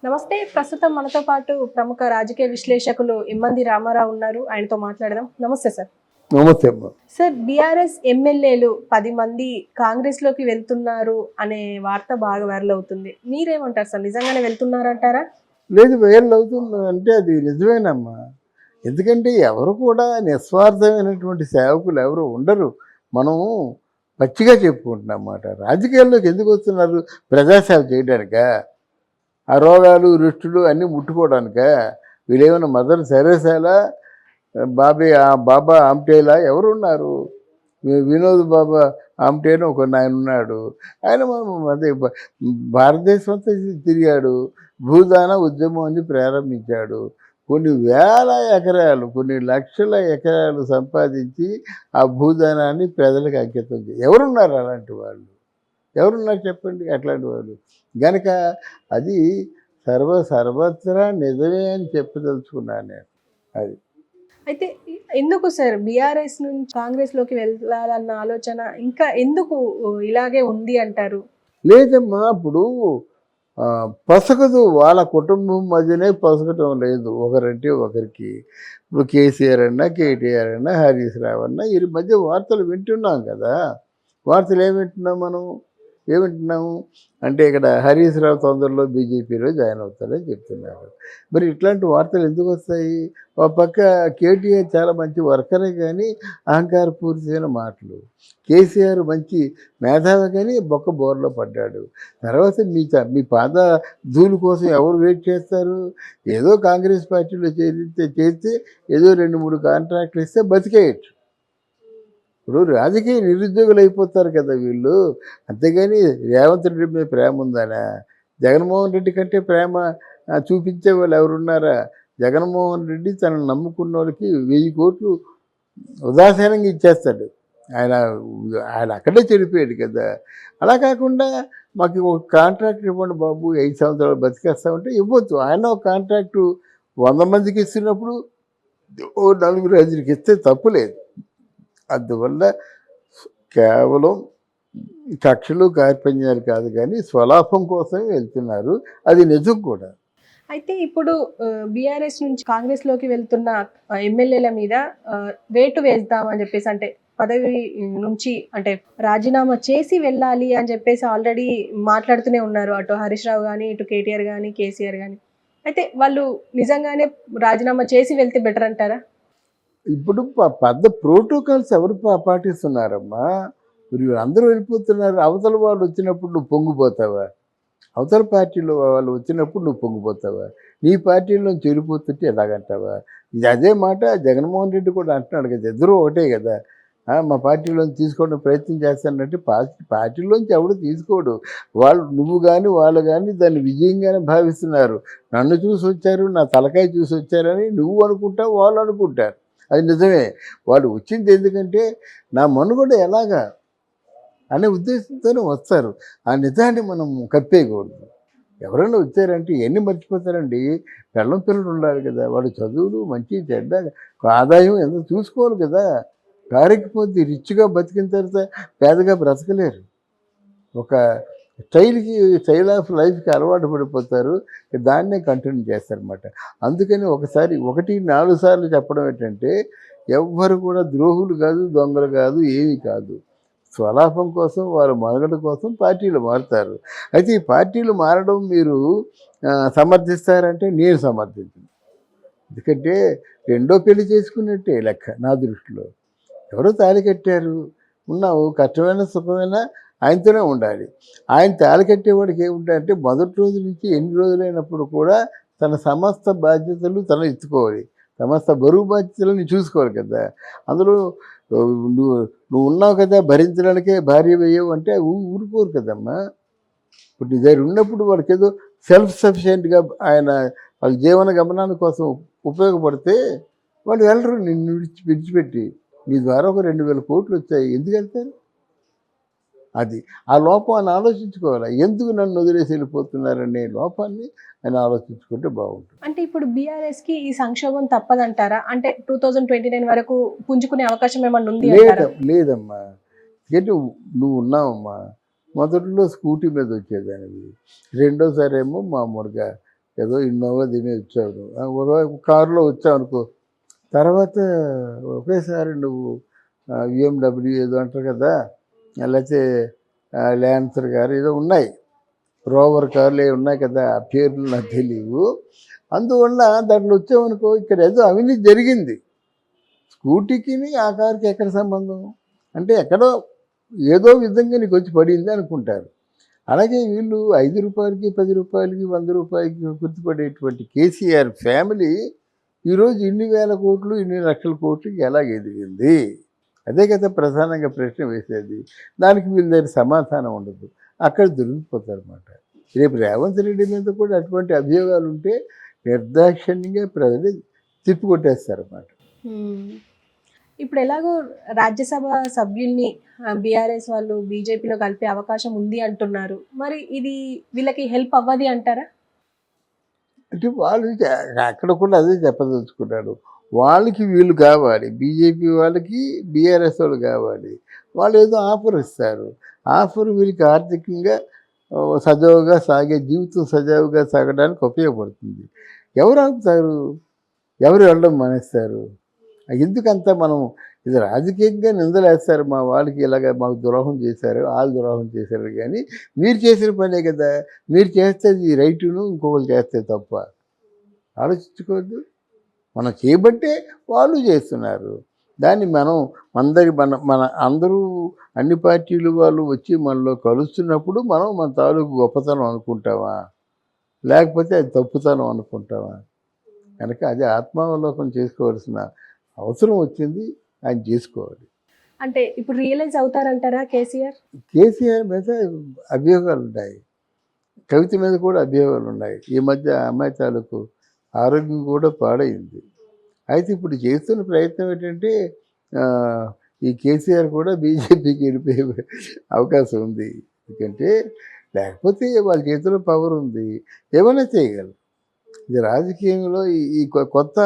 నమస్తే. ప్రస్తుతం మనతో పాటు ప్రముఖ రాజకీయ విశ్లేషకులు ఇమ్మంది రామారావు ఉన్నారు. ఆయనతో మాట్లాడదాం. నమస్తే సార్. నమస్తే అమ్మ. సార్, బీఆర్ఎస్ ఎమ్మెల్యేలు 10 మంది కాంగ్రెస్ లోకి వెళ్తున్నారు అనే వార్త బాగా వైరల్ అవుతుంది. మీరేమంటారు సార్? నిజంగానే వెళ్తున్నారంటారా? లేదు, వైరల్ అవుతుంది అంటే అది నిజమేనమ్మా. ఎందుకంటే ఎవరు కూడా నిస్వార్థమైనటువంటి సేవకులు ఎవరు ఉండరు. మనం పచ్చిగా చెప్పుకుంటున్నాం అన్నమాట. రాజకీయాల్లోకి ఎందుకు వస్తున్నారు? ప్రజాసేవ చేయడానికా? ఆ రోగాలు రుష్టులు అన్నీ ముట్టుకోవడానికా? వీళ్ళేమైనా మదర్ తెరేసాల, బాబా ఆమ్టేలా ఎవరున్నారు? వినోద్ బాబా ఆమ్టే అని ఒక ఆయన ఉన్నాడు. ఆయన అదే భారతదేశం అంతా తిరిగాడు. భూదాన ఉద్యమం అని ప్రారంభించాడు. కొన్ని వేల ఎకరాలు, కొన్ని లక్షల ఎకరాలు సంపాదించి ఆ భూదానాన్ని ప్రజలకు అంకితం ఎవరున్నారు అలాంటి వాళ్ళు? ఎవరున్నారు చెప్పండి అట్లాంటి వాళ్ళు? గనక అది సర్వత్రా నిజమే అని చెప్పదలుచుకున్నాను నేను. అది అయితే ఎందుకు సార్ బీఆర్ఎస్ నుంచి కాంగ్రెస్ లోకి వెళ్ళాలన్న ఆలోచన ఇంకా ఎందుకు ఇలాగే ఉంది అంటారు? లేదమ్మా, ఇప్పుడు పొసగదు. వాళ్ళ కుటుంబం మధ్యనే పొసగటం లేదు ఒకరంటే ఒకరికి. ఇప్పుడు కేసీఆర్ అన్నా, కేటీఆర్ అన్నా, హరీష్ రావు అన్నా వీరి మధ్య వార్తలు వింటున్నాం కదా. వార్తలు ఏం వింటున్నాం మనం? ఏమింటున్నాము అంటే ఇక్కడ హరీష్ రావు తొందరలో బీజేపీలో జాయిన్ అవుతారని చెప్తున్నారు. మరి ఇట్లాంటి వార్తలు ఎందుకు వస్తాయి? ఒక పక్క కేటీఆర్ చాలా మంచి వర్కరే కానీ అహంకారపూరితమైన మాటలు. కేసీఆర్ మంచి మేధావి కానీ బొక్క బోర్లో పడ్డాడు. తర్వాత మీ పాద ధూళి కోసం ఎవరు వెయిట్ చేస్తారు? ఏదో కాంగ్రెస్ పార్టీలో చేస్తే ఏదో 2-3 కాంట్రాక్ట్లు ఇస్తే బతికేయచ్చు. ఇప్పుడు రాజకీయ నిరుద్యోగులు అయిపోతారు కదా వీళ్ళు. అంతేగాని రేవంత్ రెడ్డి మీద ప్రేమ ఉందనా? జగన్మోహన్ రెడ్డి కంటే ప్రేమ చూపించే వాళ్ళు ఎవరున్నారా? జగన్మోహన్ రెడ్డి తనను నమ్ముకున్న వాళ్ళకి 1000 కోట్లు ఉదాసీనంగా ఇచ్చేస్తాడు. ఆయన ఆయన అక్కడే చెడిపోయాడు కదా. అలా కాకుండా మాకు ఒక కాంట్రాక్ట్ ఇవ్వండి బాబు, 5 సంవత్సరాలు బతికేస్తామంటే ఇవ్వద్దు. ఆయన ఒక కాంట్రాక్టు 100 మందికి ఇస్తున్నప్పుడు ఓ 4-5కి ఇస్తే తప్పులేదు. అందువల్ల కేవలం కక్షలు కార్పణ్యాలు కాదు కానీ స్వలాభం కోసమే వెళ్తున్నారు. అది నిజం కూడా. అయితే ఇప్పుడు బీఆర్ఎస్ నుంచి కాంగ్రెస్ లోకి వెళ్తున్న ఎమ్మెల్యేల మీద వేటు వేద్దామని చెప్పేసి, అంటే పదవి నుంచి అంటే రాజీనామా చేసి వెళ్ళాలి అని చెప్పేసి ఆల్రెడీ మాట్లాడుతూనే ఉన్నారు. అటు హరీష్ రావు కానీ, ఇటు కేటీఆర్ కానీ, కేసీఆర్ కానీ. అయితే వాళ్ళు నిజంగానే రాజీనామా చేసి వెళ్తే బెటర్ అంటారా? ఇప్పుడు పెద్ద ప్రోటోకాల్స్ ఎవరు పాటిస్తున్నారమ్మా? మీరు అందరూ వెళ్ళిపోతున్నారు. అవతల వాళ్ళు వచ్చినప్పుడు నువ్వు పొంగిపోతావా? అవతల పార్టీలో వాళ్ళు వచ్చినప్పుడు నువ్వు పొంగిపోతావా? నీ పార్టీలోంచి వెళ్ళిపోతుంటే ఎలాగంటావా? ఇది అదే మాట జగన్మోహన్ రెడ్డి కూడా అంటున్నాడు కదా. ఇద్దరూ ఒకటే కదా. మా పార్టీలోంచి తీసుకోవడం ప్రయత్నం చేస్తానంటే పార్టీలోంచి ఎవడు తీసుకోడు. నువ్వు కానీ వాళ్ళు కానీ దాన్ని విజయంగానే భావిస్తున్నారు. నన్ను చూసి వచ్చారు, నా తలకాయ చూసి వచ్చారని నువ్వు అనుకుంటావు, వాళ్ళు అనుకుంటారు. అది నిజమే. వాళ్ళు వచ్చింది ఎందుకంటే నా మనుగడ ఎలాగా అనే ఉద్దేశంతోనే వస్తారు. ఆ నిజాన్ని మనం కప్పేయకూడదు. ఎవరైనా వచ్చారంటే ఎన్ని మర్చిపోతారండి? పిల్లలు ఉండాలి కదా. వాడు చదువులు మంచి చెడ్డ ఆదాయం ఎంత చూసుకోవాలి కదా. కారెక్కిపోతే రిచ్గా బతికిన తర్వాత పేదగా బ్రతకలేరు. ఒక స్టైల్ ఆఫ్ లైఫ్కి అలవాటు పడిపోతారు. దాన్నే కంటిన్యూ చేస్తారనమాట. అందుకని 1-4 సార్లు చెప్పడం ఏంటంటే ఎవ్వరు కూడా ద్రోహులు కాదు, దొంగలు కాదు, ఏమీ కాదు. స్వలాభం కోసం, వారి మనుగడ కోసం పార్టీలు మారుతారు. అయితే ఈ పార్టీలు మారడం మీరు సమర్థిస్తారంటే నేను సమర్థించను. ఎందుకంటే రెండో పెళ్లి చేసుకున్నట్టే లెక్క నా దృష్టిలో. ఎవరో తాళి కట్టారు, ఉన్నావు, కష్టమైన సుఖమైన ఆయనతోనే ఉండాలి. ఆయన తాళి కట్టేవాడికి ఏముంటాయంటే మొదటి రోజు నుంచి ఎన్ని రోజులైనప్పుడు కూడా తన సమస్త బాధ్యతలు తను ఎత్తుకోవాలి. సమస్త బరువు బాధ్యతలను చూసుకోవాలి కదా. అందులో నువ్వు ఉన్నావు కదా, భరించడానికే భార్య వేయవు అంటే ఊరుకోరు కదమ్మా. ఇప్పుడు నీ దగ్గర ఉన్నప్పుడు వాడికి ఏదో సెల్ఫ్ సఫిషియెంట్గా ఆయన వాళ్ళ జీవన గమనాల కోసం ఉపయోగపడితే వాళ్ళు వెళ్ళరు. నిన్ను విడిచిపెట్టి నీ ద్వారా ఒక 2000 కోట్లు వచ్చాయి, ఎందుకు వెళ్తారు? అది ఆ లోపాన్ని ఆలోచించుకోవాలి. ఎందుకు నన్ను వదిలేసి వెళ్ళిపోతున్నారనే లోపాన్ని ఆయన ఆలోచించుకుంటే బాగుంటుంది. అంటే ఇప్పుడు బీఆర్ఎస్కి ఈ సంక్షోభం తప్పదంటారా? అంటే 2029 వరకు పుంజుకునే అవకాశం ఏమన్నా ఉంది? లేదమ్మా. ఎందుకంటే నువ్వు ఉన్నావమ్మా. మొదట్లో స్కూటీ మీద వచ్చేదానివి, రెండోసారి ఏమో మామూలుగా ఏదో ఇన్నోవా దీని వచ్చావు, ఒక కారులో వచ్చావు అనుకో, తర్వాత ఒకేసారి నువ్వు బిఎండబ్ల్యూ ఏదో అంటారు కదా, లేకపోతే ల్యాన్సర్ గారు ఏదో ఉన్నాయి, రోవర్ కార్లు ఏవి ఉన్నాయి కదా, ఆ పేర్లు నాకు తెలియవు. అందువల్ల దాంట్లో వచ్చామనుకో, ఇక్కడ ఏదో అవినీతి జరిగింది. స్కూటీకి ఆ కారుకి ఎక్కడ సంబంధం? అంటే ఎక్కడో ఏదో విధంగా నీకు వచ్చి పడింది అనుకుంటారు. అలాగే వీళ్ళు 5 రూపాయలకి 10 రూపాయలకి 100 రూపాయలకి గుర్తుపడేటువంటి కేసీఆర్ ఫ్యామిలీ ఈరోజు ఇన్ని వేల కోట్లు ఇన్ని లక్షల కోట్లకి ఎలా ఎదిగింది? అదే కదా ప్రధానంగా ప్రశ్న వేసేది. దానికి వీళ్ళ దగ్గర సమాధానం ఉండదు, అక్కడ దొరికిపోతారు అన్నమాట. రేపు రేవంత్ రెడ్డి మీద కూడా అటువంటి అభియోగాలు ఉంటే నిర్దాక్షిణ్యంగా ప్రజలు తిప్పికొట్టేస్తారన్నమాట. ఇప్పుడు ఎలాగో రాజ్యసభ సభ్యుల్ని బీఆర్ఎస్ వాళ్ళు బీజేపీలో కలిపే అవకాశం ఉంది అంటున్నారు. మరి ఇది వీళ్ళకి హెల్ప్ అవ్వది అంటారా? అంటే వాళ్ళు అక్కడ కూడా అదే చెప్పదలుచుకున్నారు. వాళ్ళకి వీళ్ళు కావాలి, బీజేపీ వాళ్ళకి బీఆర్ఎస్ వాళ్ళు కావాలి. వాళ్ళు ఏదో ఆఫర్ ఇస్తారు, ఆఫర్ వీళ్ళకి ఆర్థికంగా సజావుగా సాగే జీవితం సజావుగా సాగడానికి ఉపయోగపడుతుంది. ఎవరు ఆపుతారు? ఎవరు వెళ్ళడం మానేస్తారు? ఎందుకంతా మనం ఇది రాజకీయంగా నిందలేస్తారు, మా వాళ్ళకి ఇలాగ మాకు ద్రోహం చేశారు, వాళ్ళు ద్రోహం చేశారు. కానీ మీరు చేసిన పనే కదా, మీరు చేస్తే ఇది రైటును, ఇంకొకరు చేస్తే తప్ప. ఆలోచించుకోవద్దు. మనం చేయబట్టే వాళ్ళు చేస్తున్నారు. దాన్ని మనం మన అందరూ అన్ని పార్టీలు వాళ్ళు వచ్చి మనలో కలుస్తున్నప్పుడు మనం మన తాలూకు గొప్పతనం అనుకుంటామా, లేకపోతే అది తప్పుతనం అనుకుంటామా? కనుక అది ఆత్మావలోకం చేసుకోవాల్సిన అవసరం వచ్చింది, ఆయన చేసుకోవాలి. అంటే ఇప్పుడు రియలైజ్ అవుతారంటారా కేసీఆర్ మీద అభియోగాలు ఉన్నాయి, కవిత మీద కూడా అభియోగాలు ఉన్నాయి. ఈ మధ్య అమ్మాయి తాలూకు ఆరోగ్యం కూడా పాడైంది. అయితే ఇప్పుడు చేస్తున్న ప్రయత్నం ఏంటంటే ఈ కేసీఆర్ కూడా బీజేపీకి వెళ్ళిపోయే అవకాశం ఉంది. ఎందుకంటే లేకపోతే వాళ్ళ చేతిలో పవర్ ఉంది, ఏమైనా చేయగలరు. ఇది రాజకీయంలో ఈ కొత్త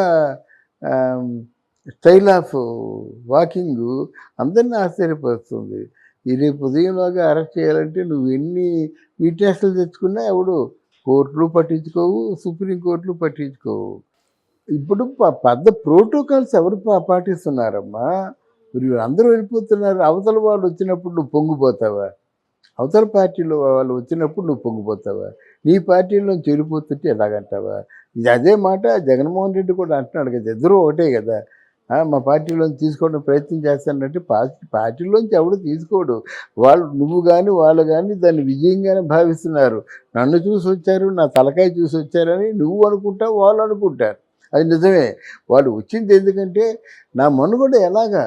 స్టైల్ ఆఫ్ వాకింగ్ అందరినీ ఆశ్చర్యపరుస్తుంది. ఈ రేపు ఉదయంలోగా అరెస్ట్ చేయాలంటే నువ్వు ఎన్ని విట్నెస్లు తెచ్చుకున్నా ఎవడు కోర్టులు పట్టించుకోవు, సుప్రీంకోర్టులు పట్టించుకోవు. ఇప్పుడు పెద్ద ప్రోటోకాల్స్ ఎవరు పాటిస్తున్నారమ్మా? మీరు అందరూ వెళ్ళిపోతున్నారు. అవతల వాళ్ళు వచ్చినప్పుడు నువ్వు పొంగిపోతావా? అవతల పార్టీలో వాళ్ళు వచ్చినప్పుడు నువ్వు పొంగిపోతావా? నీ పార్టీలోంచి వెళ్ళిపోతుంటే ఎలాగంటావా? ఇది అదే మాట జగన్మోహన్ రెడ్డి కూడా అంటున్నాడు కదా, ఇద్దరూ ఒకటే కదా. మా పార్టీలోంచి తీసుకోవడం ప్రయత్నం చేస్తానంటే పార్టీలోంచి ఎవడు తీసుకోడు. వాళ్ళు నువ్వు కానీ వాళ్ళు కానీ దాన్ని విజయంగానే భావిస్తున్నారు. నన్ను చూసి వచ్చారు, నా తలకాయ చూసి వచ్చారని నువ్వు అనుకుంటావు, వాళ్ళు అనుకుంటారు. అది నిజమే. వాళ్ళు వచ్చింది ఎందుకంటే నా మనుగడ ఎలాగా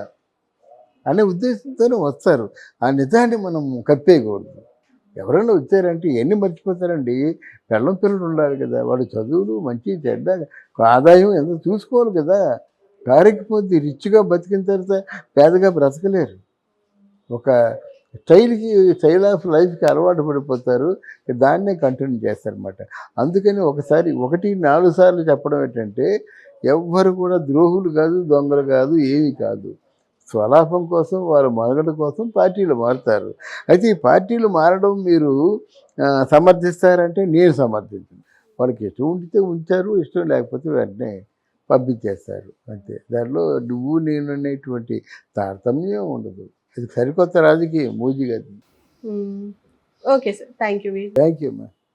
అనే ఉద్దేశంతోనే వస్తారు. ఆ నిజాన్ని మనం కప్పేయకూడదు. ఎవరైనా వచ్చారంటే ఎన్ని మర్చిపోతారండి? పిల్లలు ఉండాలి కదా, వాడు చదువులు మంచి చెడ్డ ఆదాయం ఎంత చూసుకోవాలి కదా. కారెక్కిపోతే రిచ్గా బతికిన తర్వాత పేదగా బ్రతకలేరు. ఒక స్టైల్ ఆఫ్ లైఫ్కి అలవాటు పడిపోతారు, దాన్నే కంటిన్యూ చేస్తారనమాట. అందుకని 1-4 సార్లు చెప్పడం ఏంటంటే ఎవ్వరు కూడా ద్రోహులు కాదు, దొంగలు కాదు, ఏమీ కాదు. స్వలాభం కోసం, వారి మనుగడ కోసం పార్టీలు మారుతారు. అయితే ఈ పార్టీలు మారడం మీరు సమర్థిస్తారంటే నేను సమర్థించను. వాళ్ళకి ఇష్టం ఉంటే ఉంచారు, ఇష్టం లేకపోతే వెంటనే పంపించేస్తారు అంతే. దాంట్లో నువ్వు నేను అనేటువంటి తారతమ్యం ఉండదు. ఇది సరికొత్త రాజకీయం మోజీ గారి. Okay sir, thank you. Thank you అమ్మా.